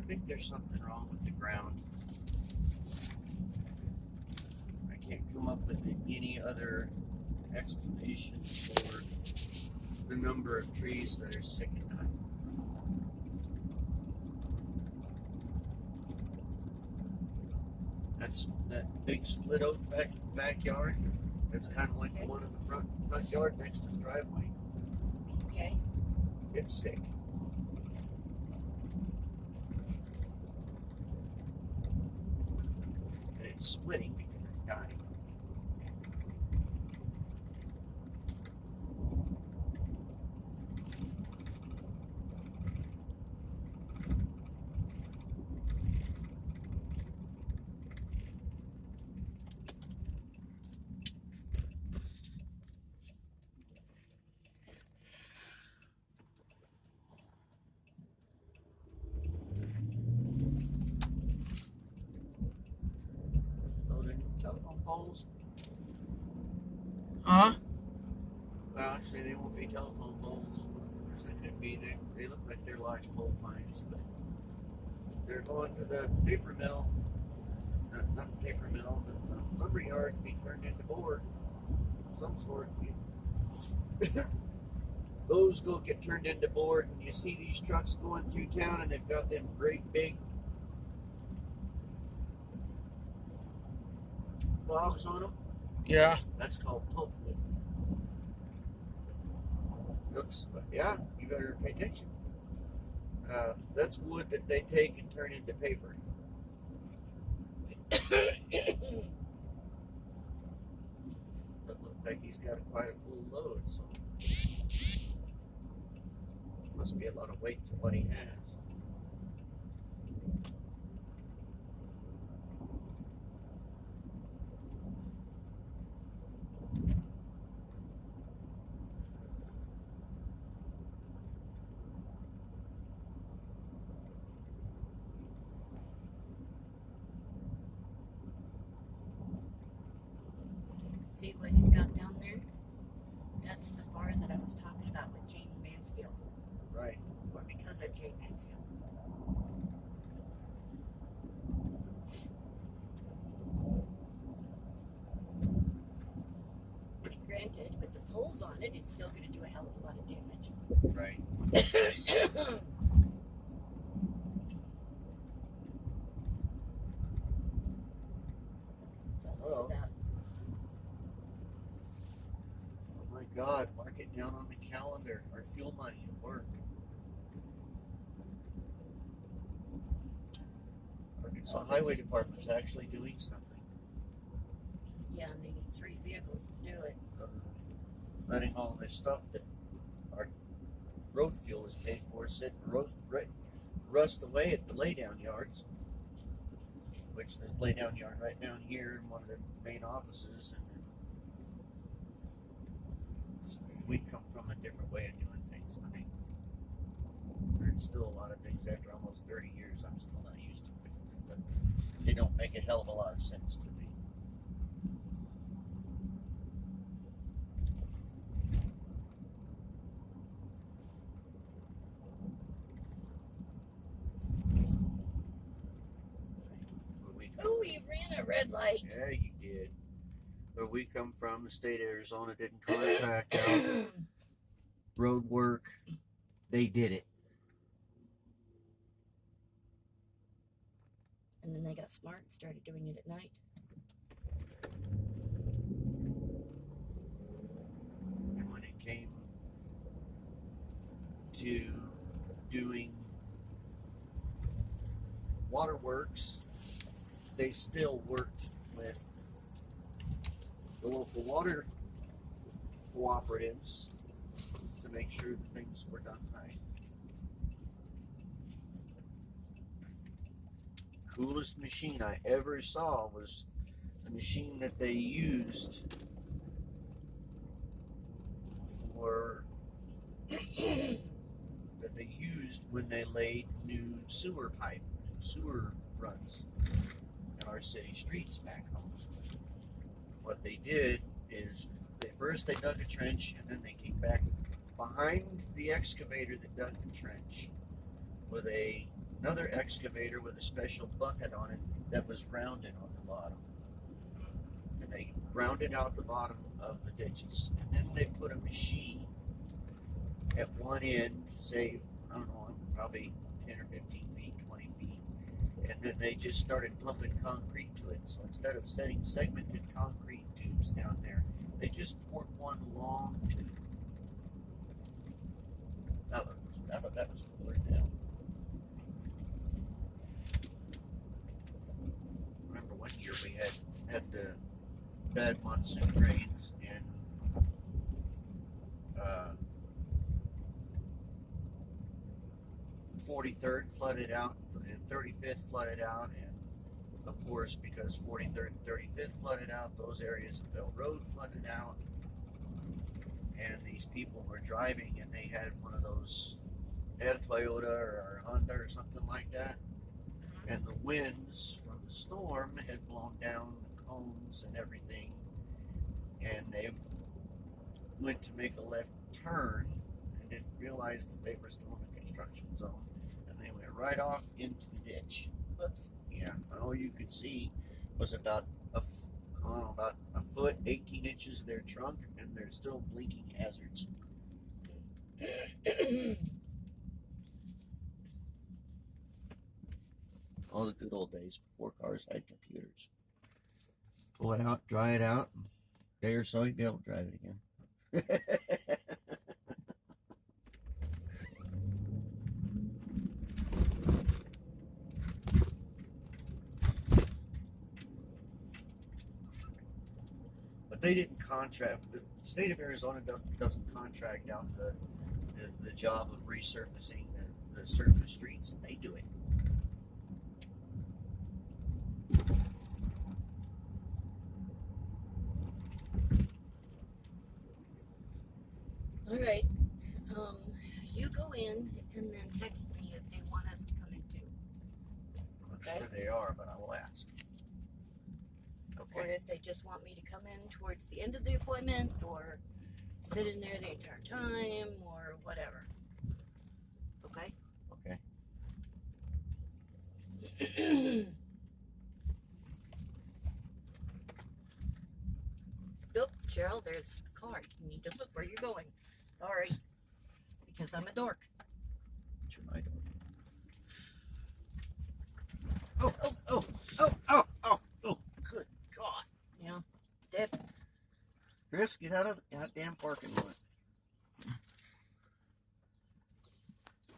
think there's something wrong with the ground. I can't come up with any other explanation for the number of trees that are sick and dying. That's that big split oak backyard. That's kind of like the one in the front yard next to the driveway. Okay. It's sick. And it's splitting because it's dying. Loading telephone poles. Huh? Well, actually, they won't be telephone poles. Of course, they could be. They look like they're large pole pines, but they're going to the paper mill. Not the paper mill, but the lumber yard to be turned into board of some sort. Those go get turned into board, and you see these trucks going through town, and they've got them great big logs on them. Yeah. That's called pulpwood. Yeah, you better pay attention. That's wood that they take and turn into paper. But looks like he's got quite a full load, so must be a lot of weight to what he has. See what he's got down there? That's the bar that I was talking about with Jane Mansfield. Right. Or because of Jane Mansfield. Granted, with the poles on it, it's still going to do a hell of a lot of damage. Right. That's all this Oh. about. Oh my God, mark it down on the calendar. Our fuel money at work. Arkansas Highway Department's actually doing something. Yeah, and they need 3 vehicles to do it. Letting all this stuff that our road fuel is paid for sit and rust away at the laydown yards. Which there's a laydown yard right down here in one of the main offices, and then we come from a different way of doing things. I mean, there's still a lot of things after almost 30 years I'm still not used to it. They don't make a hell of a lot of sense to me. Oh, you ran a red light. Yeah, you did. Where we come from, the state of Arizona didn't contract out road work. They did it. And then they got smart and started doing it at night. And when it came to doing waterworks, they still worked with the local water cooperatives to make sure that things were done right. Coolest machine I ever saw was a machine that they used for when they laid new sewer runs in our city streets back home. What they did is first they dug a trench, and then they came back behind the excavator that dug the trench with a another excavator with a special bucket on it that was rounded on the bottom. And they rounded out the bottom of the ditches. And then they put a machine at one end, say, I don't know, probably 10 or 15 feet, 20 feet. And then they just started pumping concrete to it. So instead of setting segmented concrete tubes down there, they just poured one long tube. I thought that was cooler now. Remember one year we had the bad monsoon rains and 43rd flooded out and 35th flooded out, and of course because 43rd and 35th flooded out, those areas of Bell Road flooded out, and these people were driving and they had one of those, they had a Toyota or a Honda or something like that, and the winds from the storm had blown down the cones and everything, and they went to make a left turn and didn't realize that they were still in a construction zone, and they went right off into the ditch. Whoops. Yeah, and all you could see was about about a foot, 18 inches of their trunk, and they're still blinking hazards. All the good old days before cars had computers. Pull it out, dry it out, a day or so you'd be able to drive it again. But they didn't contract. The state of Arizona doesn't contract out the job of resurfacing the surface streets. They do it. All right. You go in and then text me if they want us to come in too. I'm Okay. sure they are, but I will ask. Or Okay. if they just want me to come in towards the end of the appointment, or sit in there the entire time, or whatever. Okay? Okay. Nope, Cheryl, there's the car. You need to look where you're going. Sorry. Because I'm a dork. Sure, I don't. Oh, good God. Yeah. Dip. Chris, get out of the goddamn parking lot.